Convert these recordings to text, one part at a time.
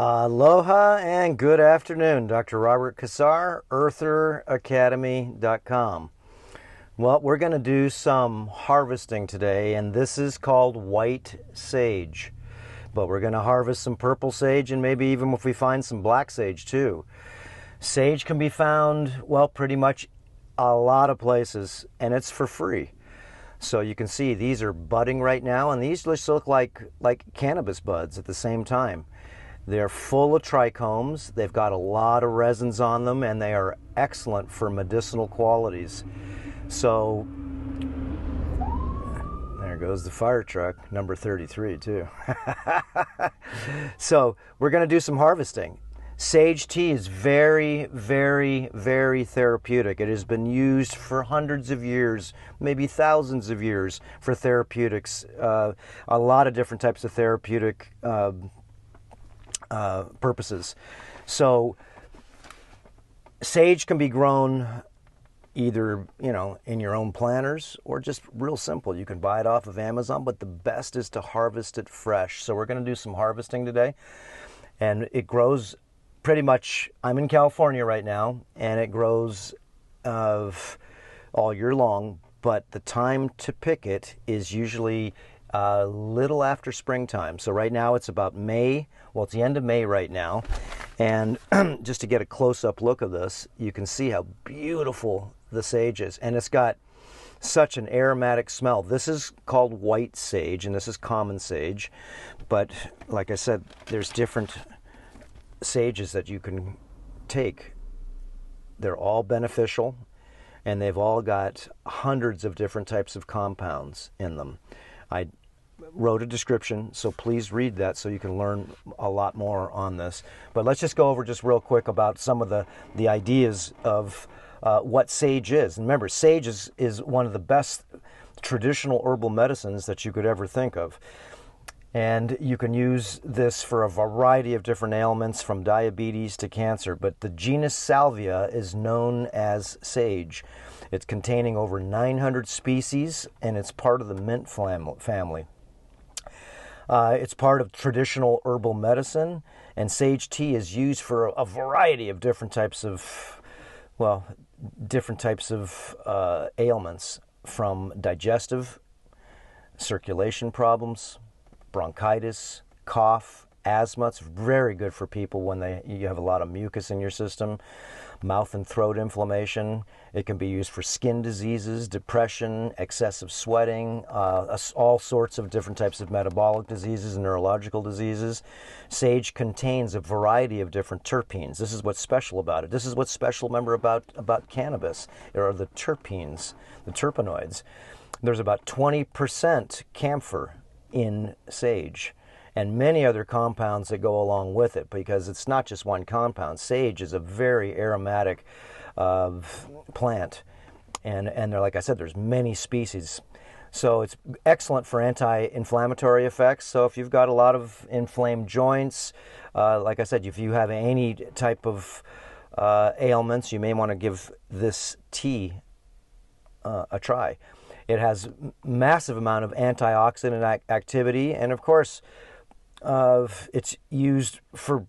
Aloha and good afternoon. Dr. Robert Cassar, eartheracademy.com. Well, we're going to do some harvesting today, and this is called white sage. But we're going to harvest some purple sage, and maybe even if we find some black sage too. Sage can be found, well, pretty much a lot of places, and it's for free. So you can see these are budding right now, and these just look like cannabis buds at the same time. They're full of trichomes, they've got a lot of resins on them, and they are excellent for medicinal qualities. So, there goes the fire truck, number 33 too. So, we're going to do some harvesting. Sage tea is very, very, very therapeutic. It has been used for hundreds of years, maybe thousands of years for therapeutics, a lot of different types of therapeutic purposes. So sage can be grown either, in your own planters or just real simple. You can buy it off of Amazon, but the best is to harvest it fresh. So we're going to do some harvesting today, and it grows pretty much, I'm in California right now, and it grows all year long, but the time to pick it is usually a little after springtime. So right now it's about May. Well, it's the end of May right now. And just to get a close-up look of this, you can see how beautiful the sage is. And it's got such an aromatic smell. This is called white sage, and this is common sage. But like I said, there's different sages that you can take. They're all beneficial, and they've all got hundreds of different types of compounds in them. I wrote a description, so please read that so you can learn a lot more on this. But let's just go over just real quick about some of the ideas of what sage is. And remember, sage is one of the best traditional herbal medicines that you could ever think of. And you can use this for a variety of different ailments, from diabetes to cancer. But the genus Salvia is known as sage. It's containing over 900 species, and it's part of the mint family. It's part of traditional herbal medicine, and sage tea is used for a variety of different types of, ailments, from digestive, circulation problems, bronchitis, cough, asthma. It's very good for people when you have a lot of mucus in your system. Mouth and throat inflammation. It can be used for skin diseases, depression, excessive sweating, all sorts of different types of metabolic diseases and neurological diseases. Sage contains a variety of different terpenes. This is what's special about it. This is what's special, remember, about cannabis. There are the terpenes, the terpenoids. There's about 20% camphor in sage, and many other compounds that go along with it, because it's not just one compound. Sage is a very aromatic plant, and there, like I said, there's many species. So it's excellent for anti-inflammatory effects. So if you've got a lot of inflamed joints, like I said, if you have any type of ailments, you may want to give this tea a try. It has massive amount of antioxidant activity, and of course, it's used for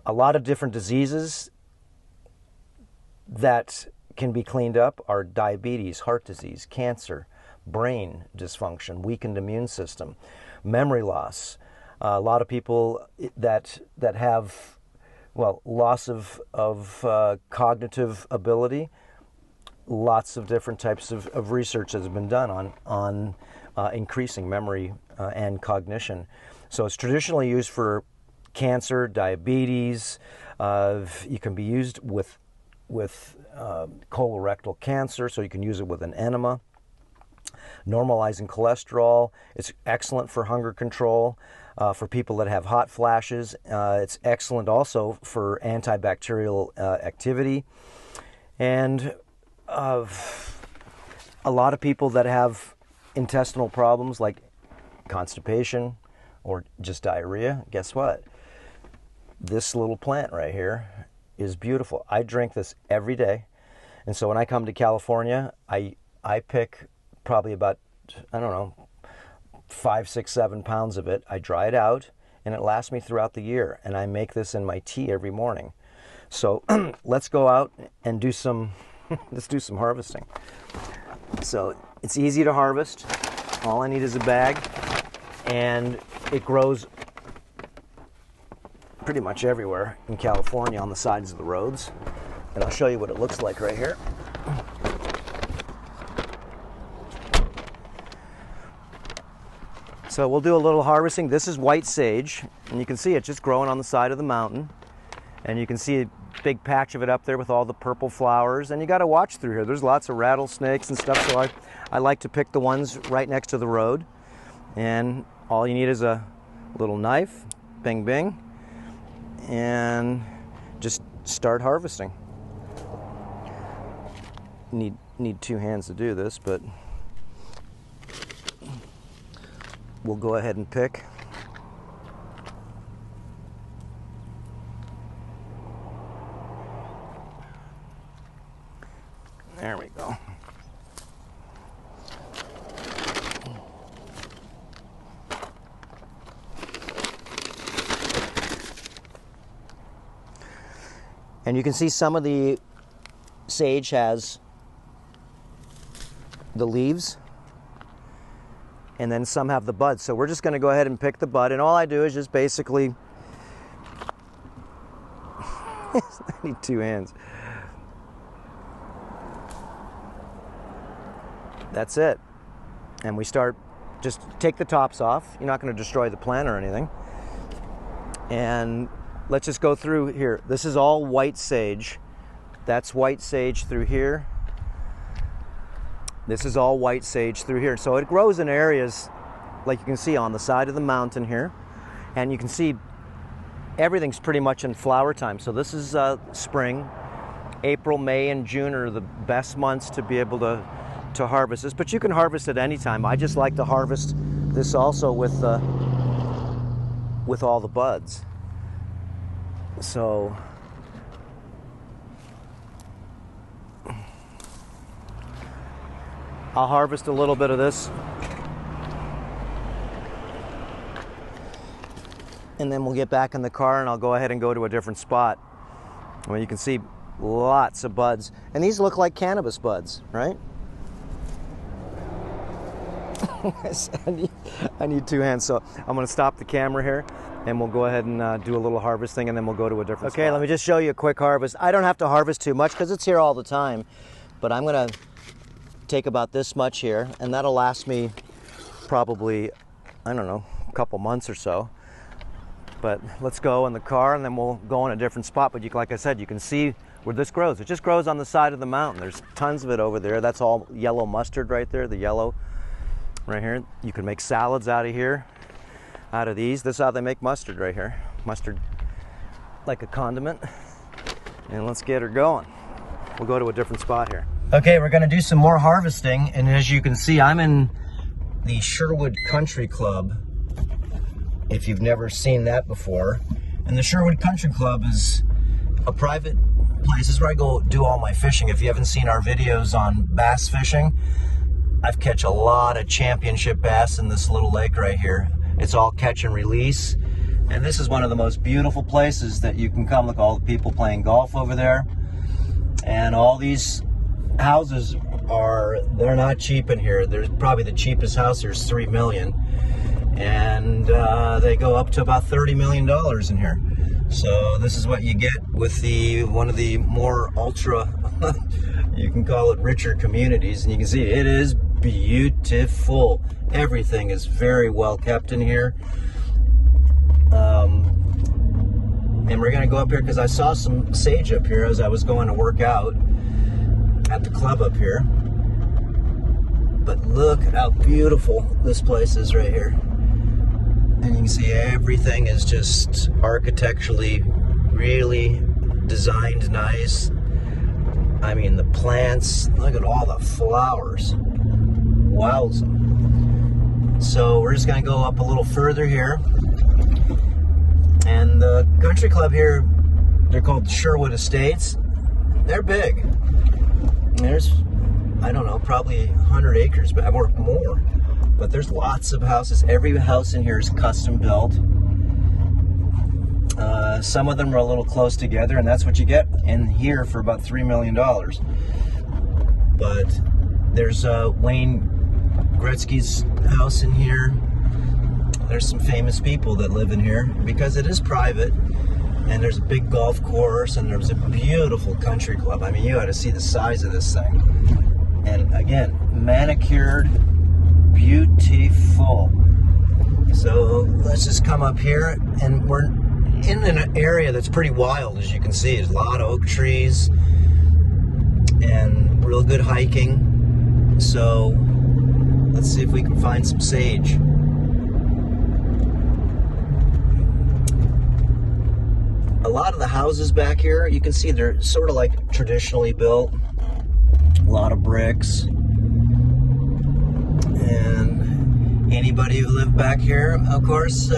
a lot of different diseases that can be cleaned up are diabetes, heart disease, cancer, brain dysfunction, weakened immune system, memory loss. A lot of people that have, loss of cognitive ability. Lots of different types of research has been done on increasing memory and cognition. So it's traditionally used for cancer, diabetes. You can be used with colorectal cancer, so you can use it with an enema. Normalizing cholesterol. It's excellent for hunger control. For people that have hot flashes, it's excellent also for antibacterial activity. And a lot of people that have intestinal problems like constipation or just diarrhea, guess what? This little plant right here is beautiful. I drink this every day. And so when I come to California, I pick probably about, 5, 6, 7 pounds of it. I dry it out, and it lasts me throughout the year. And I make this in my tea every morning. So let's go out and do some, let's do some harvesting. So it's easy to harvest. All I need is a bag, and it grows pretty much everywhere in California on the sides of the roads. And I'll show you what it looks like right here. So we'll do a little harvesting. This is white sage, and you can see it just growing on the side of the mountain. And you can see a big patch of it up there with all the purple flowers. And you got to watch through here. There's lots of rattlesnakes and stuff, so I like to pick the ones right next to the road. And all you need is a little knife, bing bing, and just start harvesting. Need 2 hands to do this, but we'll go ahead and pick. There we go. And you can see some of the sage has the leaves, and then some have the buds. So we're just going to go ahead and pick the bud, and all I do is just basically I need 2 hands. That's it. And we start, just take the tops off. You're not going to destroy the plant or anything. And let's just go through here. This is all white sage. That's white sage through here. This is all white sage through here. So it grows in areas like you can see on the side of the mountain here. And you can see everything's pretty much in flower time. So this is spring. April, May, and June are the best months to be able to harvest this. But you can harvest at any time. I just like to harvest this also with all the buds. So I'll harvest a little bit of this, and then we'll get back in the car and I'll go ahead and go to a different spot. Well, you can see lots of buds, and these look like cannabis buds, right? I need 2 hands, so I'm going to stop the camera here, and we'll go ahead and do a little harvesting, and then we'll go to a different spot. Okay, let me just show you a quick harvest. I don't have to harvest too much because it's here all the time, but I'm going to take about this much here, and that'll last me probably, I don't know, a couple months or so. But let's go in the car, and then we'll go in a different spot. But like I said, you can see where this grows. It just grows on the side of the mountain. There's tons of it over there. That's all yellow mustard right there, the yellow right here. You can make salads out of here, out of these. This is how they make mustard right here. Mustard like a condiment. And let's get her going. We'll go to a different spot here. Okay, we're gonna do some more harvesting, and as you can see, I'm in the Sherwood Country Club, if you've never seen that before. And the Sherwood Country Club is a private place. This is where I go do all my fishing. If you haven't seen our videos on bass fishing, I've catch a lot of championship bass in this little lake right here. It's all catch and release. And this is one of the most beautiful places that you can come. Look, all the people playing golf over there. And all these houses they're not cheap in here. There's probably the cheapest house here is $3 million. And they go up to about $30 million in here. So this is what you get with one of the more ultra, you can call it richer communities. And you can see it is beautiful. Everything is very well kept in here. And we're gonna go up here because I saw some sage up here as I was going to work out at the club up here. But look at how beautiful this place is right here. And you can see everything is just architecturally really designed nice. I mean, the plants, look at all the flowers. Wowza. So we're just gonna go up a little further here. And the country club here, they're called Sherwood Estates. They're big. There's, I don't know, probably 100 acres, but or more. But there's lots of houses. Every house in here is custom built. Some of them are a little close together, and that's what you get in here for about $3 million. But there's Wayne Gretzky's house in here. There's some famous people that live in here because it is private, and there's a big golf course, and there's a beautiful country club. I mean, you ought to see the size of this thing. And again, manicured, beautiful. So let's just come up here, and we're in an area that's pretty wild, as you can see. There's a lot of oak trees and real good hiking. So let's see if we can find some sage. A lot of the houses back here, you can see they're sort of like traditionally built. A lot of bricks. And anybody who lived back here, of course,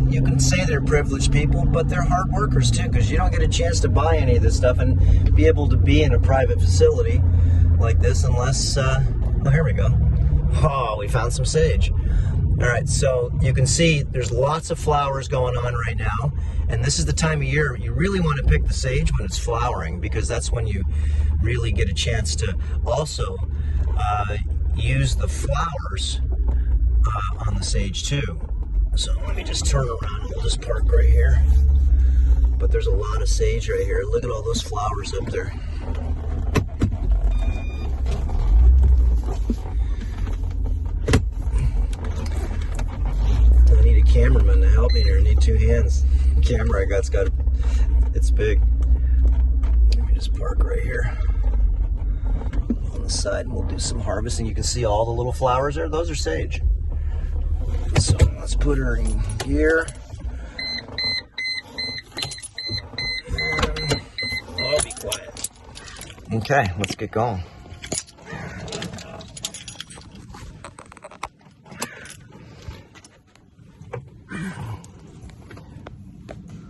you can say they're privileged people, but they're hard workers too, because you don't get a chance to buy any of this stuff and be able to be in a private facility like this unless, oh, here we go. Oh, we found some sage. All right, so you can see there's lots of flowers going on right now, and this is the time of year you really want to pick the sage when it's flowering, because that's when you really get a chance to also use the flowers on the sage too. So let me just turn around and we'll just park right here. But there's a lot of sage right here. Look at all those flowers up there. I need a cameraman to help me here. I need two hands. The camera I got's got, it's big. Let me just park right here on the side, and we'll do some harvesting. You can see all the little flowers there. Those are sage. So let's put her in gear. And I'll be quiet. Okay, let's get going.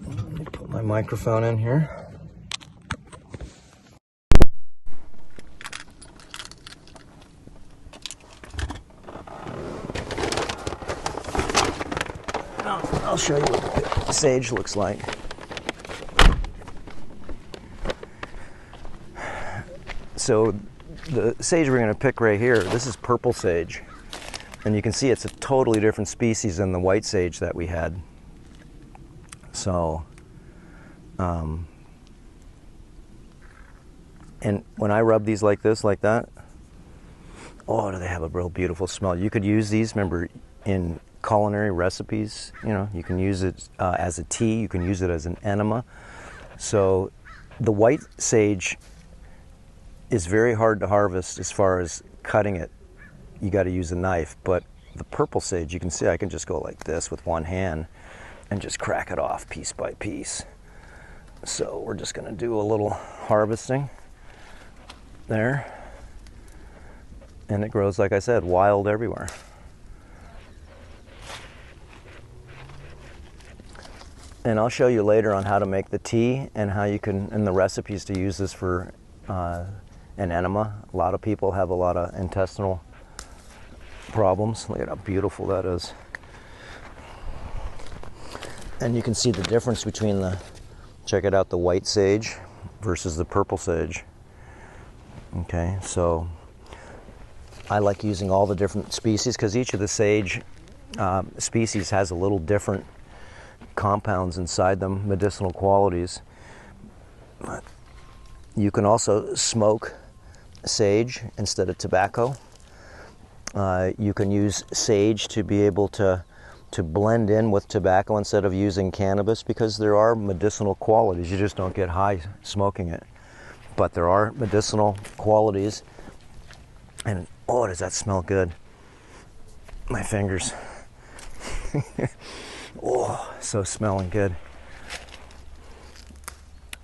Let me put my microphone in here. I'll show you what the sage looks like. So the sage we're going to pick right here, this is purple sage. And you can see it's a totally different species than the white sage that we had. So, and when I rub these like this, like that, oh, do they have a real beautiful smell. You could use these, remember, in culinary recipes. You know, you can use it as a tea, you can use it as an enema. So the white sage is very hard to harvest as far as cutting it. You got to use a knife. But the purple sage, you can see I can just go like this with one hand and just crack it off piece by piece. So we're just going to do a little harvesting there. And it grows, like I said, wild everywhere. And I'll show you later on how to make the tea and how you can, and the recipes to use this for an enema. A lot of people have a lot of intestinal problems. Look at how beautiful that is. And you can see the difference between the, check it out, the white sage versus the purple sage. Okay, so I like using all the different species because each of the sage species has a little different compounds inside them, medicinal qualities. But you can also smoke sage instead of tobacco. You can use sage to be able to blend in with tobacco instead of using cannabis, because there are medicinal qualities. You just don't get high smoking it. But there are medicinal qualities. And oh, does that smell good? My fingers. Oh, so smelling good.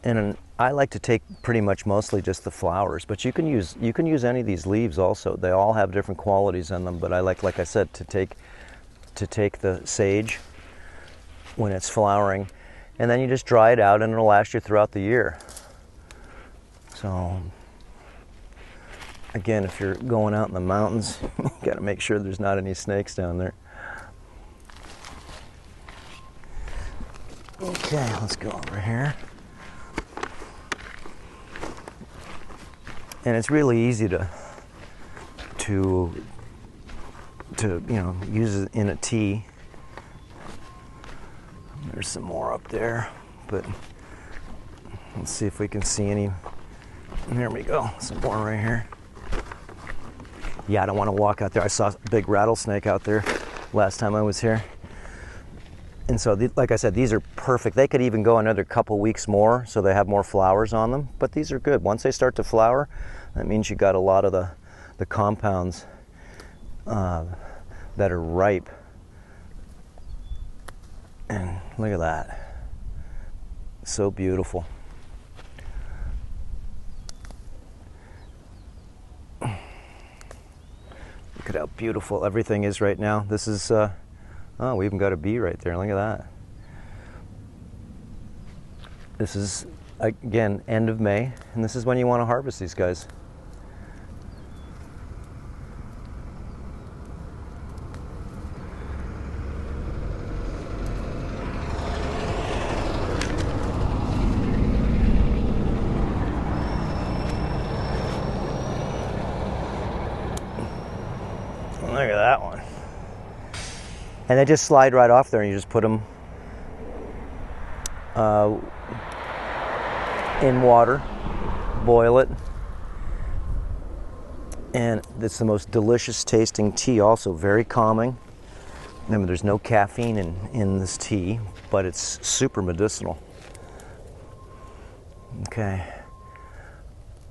And I like to take pretty much mostly just the flowers, but you can use any of these leaves also. They all have different qualities in them, but I like I said, to take the sage when it's flowering, and then you just dry it out and it'll last you throughout the year. So Again, if you're going out in the mountains, you got to make sure there's not any snakes down there. Okay, let's go over here. And it's really easy to use it in a tea. There's some more up there, but let's see if we can see any. There we go, some more right here. Yeah, I don't want to walk out there. I saw a big rattlesnake out there last time I was here. And so, like I said, these are perfect. They could even go another couple weeks more so they have more flowers on them, but these are good. Once they start to flower, that means you got a lot of the compounds that are ripe. And look at that. So beautiful. Look at how beautiful everything is right now. This is, oh, we even got a bee right there. Look at that. This is, again, end of May, and this is when you want to harvest these guys. Look at that one. And they just slide right off there, and you just put them in water, boil it, and it's the most delicious tasting tea, also very calming. Remember, there's no caffeine in this tea, but it's super medicinal. Okay.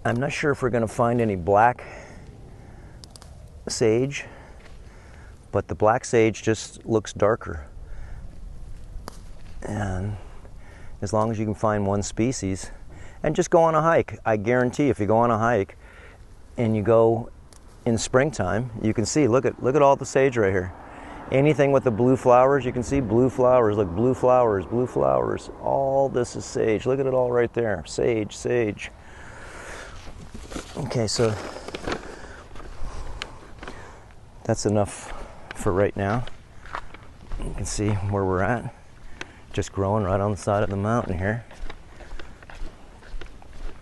I'm not sure if we're going to find any black sage, but the black sage just looks darker. And as long as you can find one species, and just go on a hike, I guarantee if you go on a hike and you go in springtime, you can see, look at all the sage right here. Anything with the blue flowers, you can see blue flowers. Look, blue flowers, blue flowers. All this is sage. Look at it all right there. Sage, sage. Okay, so that's enough for right now. You can see where we're at. Just growing right on the side of the mountain here.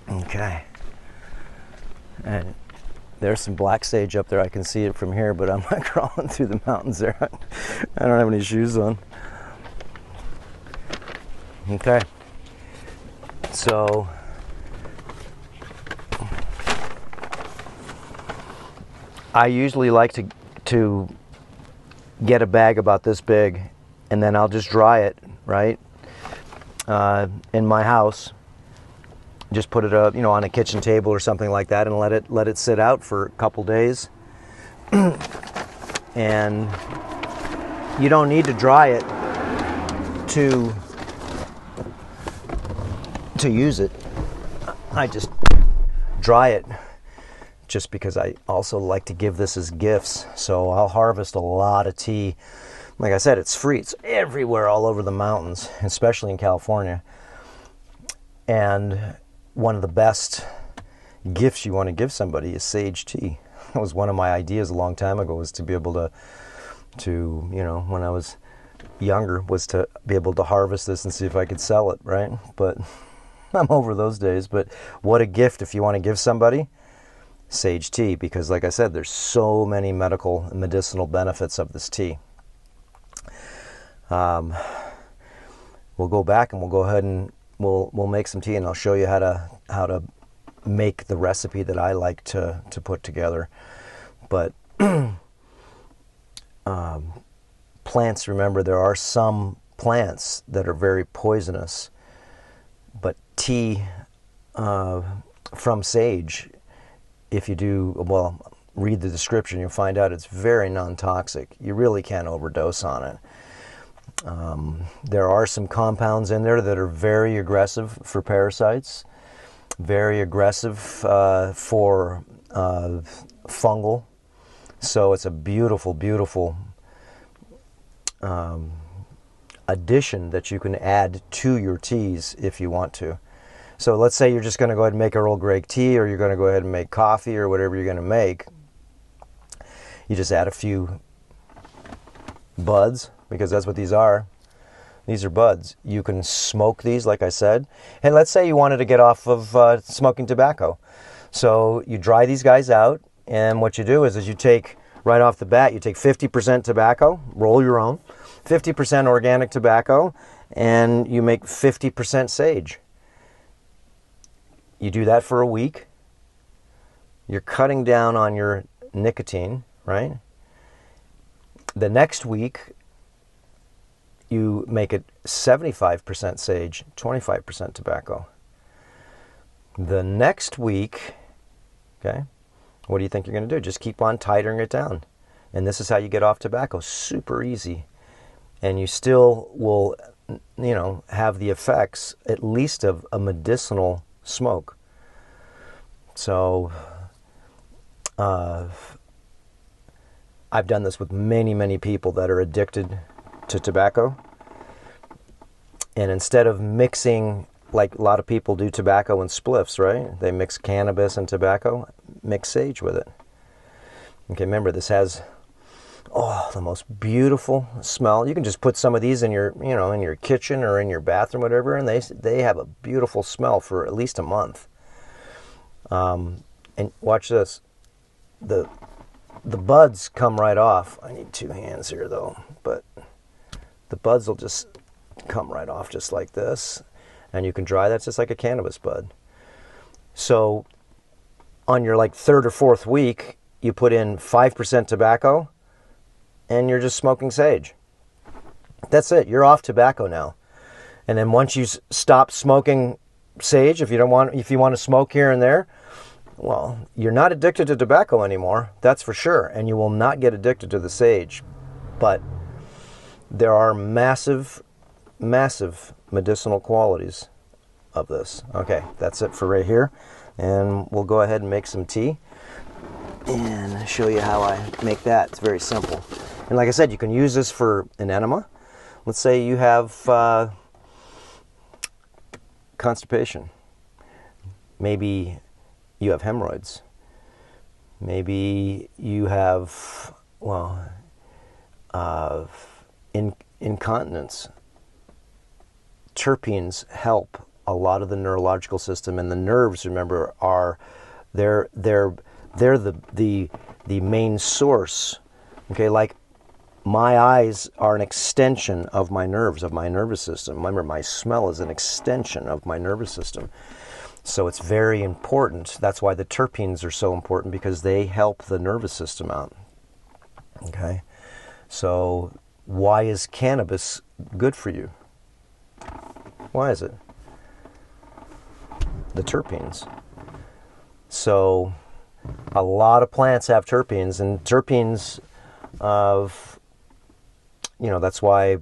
Okay. And there's some black sage up there. I can see it from here, but I'm not crawling through the mountains there. I don't have any shoes on. Okay. So I usually like to get a bag about this big, and then I'll just dry it, right, in my house. Just put it up, on a kitchen table or something like that, and let it sit out for a couple days. And you don't need to dry it to use it. I just dry it just because I also like to give this as gifts. So I'll harvest a lot of tea. Like I said, it's free. It's everywhere all over the mountains, especially in California. And one of the best gifts you want to give somebody is sage tea. That was one of my ideas a long time ago, was to be able to when I was younger, was to be able to harvest this and see if I could sell it, right? But I'm over those days. But what a gift if you want to give somebody sage tea, because like I said, there's so many medical and medicinal benefits of this tea. We'll go back and we'll go ahead and we'll make some tea, and I'll show you how to make the recipe that I like to put together. But plants, remember, there are some plants that are very poisonous, but tea from sage, if you read the description, you'll find out it's very non-toxic. You really can't overdose on it. There are some compounds in there that are very aggressive for parasites, very aggressive for fungal. So it's a beautiful, beautiful addition that you can add to your teas if you want to. So let's say you're just going to go ahead and make Earl Grey tea, or you're going to go ahead and make coffee, or whatever you're going to make. You just add a few buds, because that's what these are. These are buds. You can smoke these, like I said. And let's say you wanted to get off of smoking tobacco. So you dry these guys out, and what you do is you take, right off the bat, you take 50% tobacco, roll your own, 50% organic tobacco, and you make 50% sage. You do that for a week. You're cutting down on your nicotine, right? The next week, you make it 75% sage, 25% tobacco. The next week, okay, what do you think you're going to do? Just keep on tightening it down. And this is how you get off tobacco. Super easy. And you still will, you know, have the effects, at least of a medicinal smoke. So, I've done this with many, many people that are addicted to tobacco. And instead of mixing, like a lot of people do tobacco and spliffs, right? They mix cannabis and tobacco, mix sage with it. Okay, remember, this has, the most beautiful smell. You can just put some of these in your, you know, in your kitchen or in your bathroom, whatever, and they have a beautiful smell for at least a month. And watch this. The buds come right off. I need 2 hands here, though, but the buds will just come right off just like this, and you can dry that just like a cannabis bud. So on your like 3rd or 4th week, you put in 5% tobacco, and you're just smoking sage. That's it. You're off tobacco now. And then once you stop smoking sage, if you want to smoke here and there, well, you're not addicted to tobacco anymore, that's for sure, and you will not get addicted to the sage. But there are massive, massive medicinal qualities of this. Okay, that's it for right here, and we'll go ahead and make some tea and show you how I make that. It's very simple. And like I said, you can use this for an enema. Let's say you have constipation. Maybe you have hemorrhoids. Maybe you have, incontinence. Terpenes help a lot of the neurological system, and the nerves, remember, are they're the main source. Okay, like my eyes are an extension of my nerves, of my nervous system. Remember, my smell is an extension of my nervous system. So it's very important. That's why the terpenes are so important, because they help the nervous system out. Okay? So why is cannabis good for you? Why is it? The terpenes. So a lot of plants have terpenes, and terpenes of, that's why,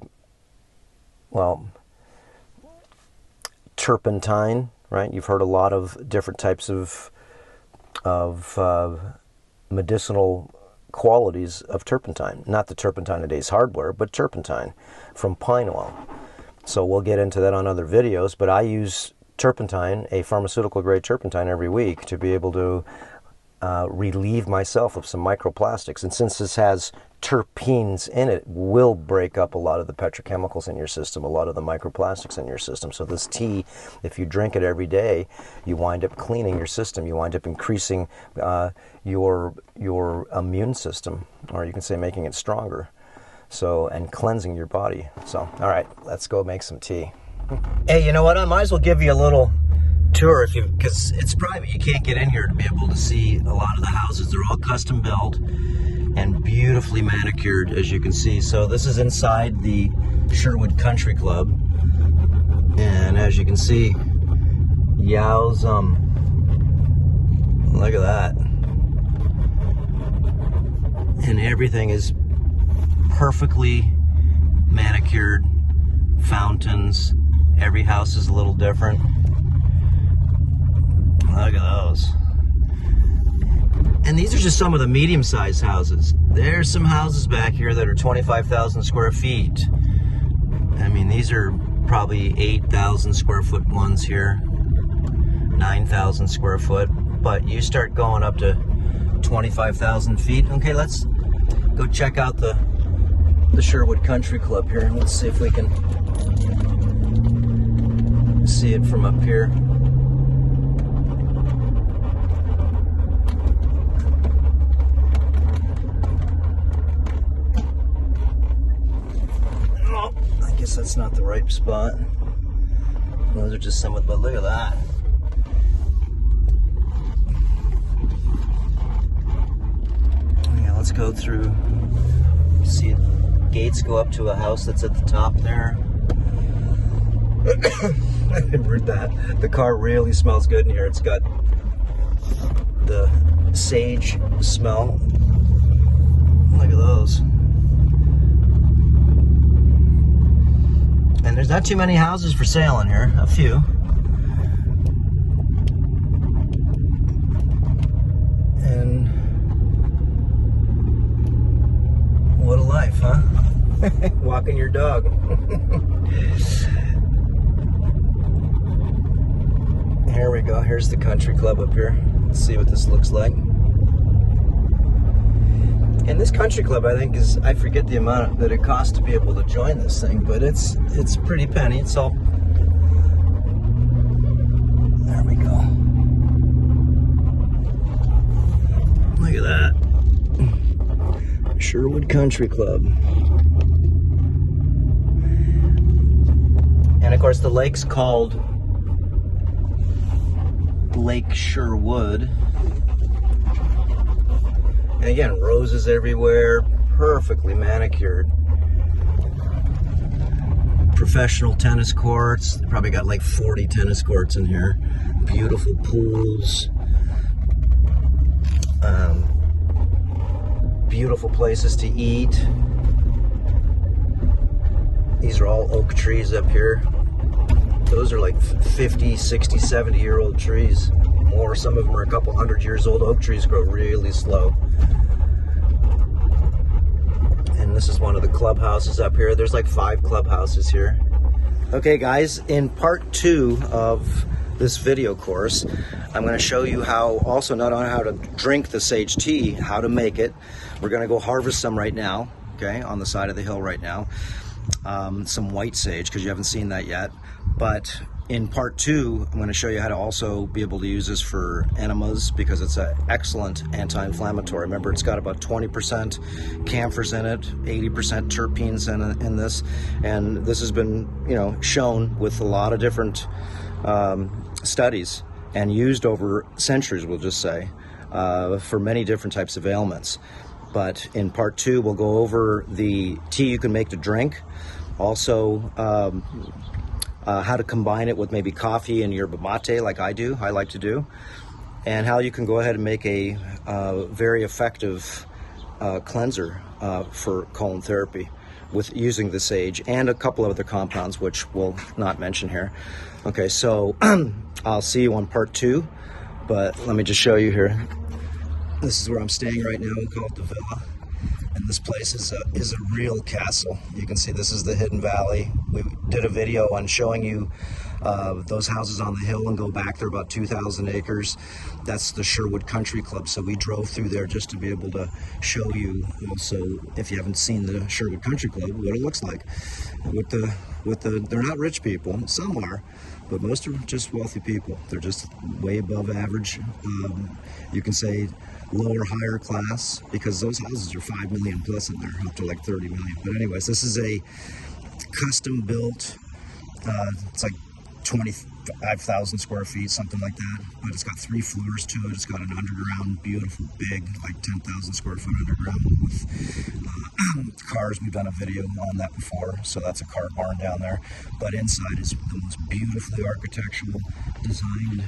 turpentine, right? You've heard a lot of different types of medicinal qualities of turpentine. Not the turpentine of Days Hardware, but turpentine from pine oil. So we'll get into that on other videos, but I use turpentine, a pharmaceutical grade turpentine, every week to be able to relieve myself of some microplastics. And since this has terpenes in it, will break up a lot of the petrochemicals in your system, a lot of the microplastics in your system. So this tea, if you drink it every day, you wind up cleaning your system. You wind up increasing your immune system, or you can say making it stronger. So, and cleansing your body. So, all right, let's go make some tea. Hey, you know what? I might as well give you a little tour, because it's private. You can't get in here to be able to see a lot of the houses. They're all custom built and beautifully manicured, as you can see. So this is inside the Sherwood Country Club, and as you can see, yowzum, look at that. And everything is perfectly manicured. Fountains. Every house is a little different. Look at those. And these are just some of the medium-sized houses. There's some houses back here that are 25,000 square feet. I mean, these are probably 8,000 square foot ones here. 9,000 square foot, but you start going up to 25,000 feet. Okay, let's go check out the Sherwood Country Club here. Let's see if we can see it from up here. Oh, I guess that's not the right spot. Those are just some of the, but look at that. Yeah, let's go through. See gates go up to a house that's at the top there. I heard that. The car really smells good in here. It's got the sage smell. Look at those. And there's not too many houses for sale in here. A few. And what a life, huh? Walking your dog. Here we go. Here's the country club up here. Let's see what this looks like. And this country club, I think, is, I forget the amount that it costs to be able to join this thing, but it's pretty penny. It's all. There we go. Look at that. Sherwood Country Club. And of course the lake's called Lake Sherwood. And again, roses everywhere, perfectly manicured. Professional tennis courts. They probably got like 40 tennis courts in here. Beautiful pools. Beautiful places to eat. These are all oak trees up here. Those are like 50, 60, 70-year-old trees. More, some of them are a couple hundred years old. Oak trees grow really slow. And this is one of the clubhouses up here. There's like 5 clubhouses here. Okay guys, in part 2 of this video course, I'm going to show you how, also not only how to drink the sage tea, how to make it. We're going to go harvest some right now, okay, on the side of the hill right now. Some white sage, because you haven't seen that yet. But in part 2, I'm going to show you how to also be able to use this for enemas, because it's an excellent anti-inflammatory. Remember, it's got about 20% camphors in it, 80% terpenes in this, and this has been, you know, shown with a lot of different studies and used over centuries, we'll just say, for many different types of ailments. But in part 2, we'll go over the tea you can make to drink, also how to combine it with maybe coffee and yerba mate, like I like to do, and how you can go ahead and make a very effective cleanser for colon therapy with using the sage and a couple of other compounds, which we'll not mention here. Okay, so I'll see you on part 2, but let me just show you here. This is where I'm staying right now. We call it the Villa, and this place is a real castle. You can see this is the Hidden Valley. We did a video on showing you those houses on the hill and go back. They're about 2,000 acres. That's the Sherwood Country Club. So we drove through there just to be able to show you also, if you haven't seen the Sherwood Country Club, what it looks like. They're not rich people. Some are, but most are just wealthy people. They're just way above average. You can say lower, higher class, because those houses are 5 million plus in there, up to like 30 million. But anyways, this is a custom built, it's like 25,000 square feet, something like that. But it's got 3 floors to it. It's got an underground, beautiful, big, like 10,000 square foot underground with cars. We've done a video on that before. So that's a car barn down there. But inside is the most beautifully architectural, designed.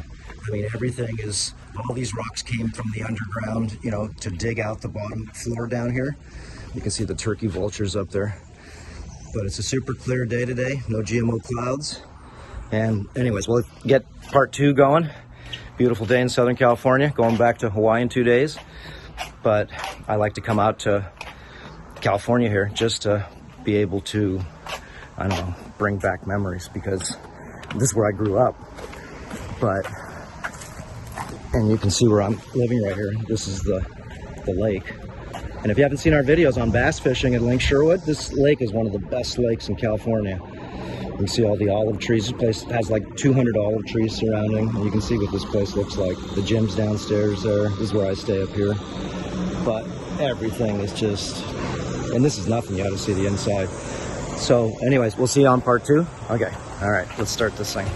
I mean, everything is, all these rocks came from the underground, you know, to dig out the bottom floor down here. You can see the turkey vultures up there. But it's a super clear day today, no GMO clouds. And anyways, we'll get part 2 going. Beautiful day in Southern California, going back to Hawaii in 2 days. But I like to come out to California here just to be able to, I don't know, bring back memories, because this is where I grew up. But And you can see where I'm living right here. This is the lake. And if you haven't seen our videos on bass fishing at Lake Sherwood, this lake is one of the best lakes in California. You can see all the olive trees. This place has like 200 olive trees surrounding. And you can see what this place looks like. The gym's downstairs there. This is where I stay up here. But everything is just, and this is nothing. You got to see the inside. So anyways, we'll see you on part 2. Okay. All right. Let's start this thing.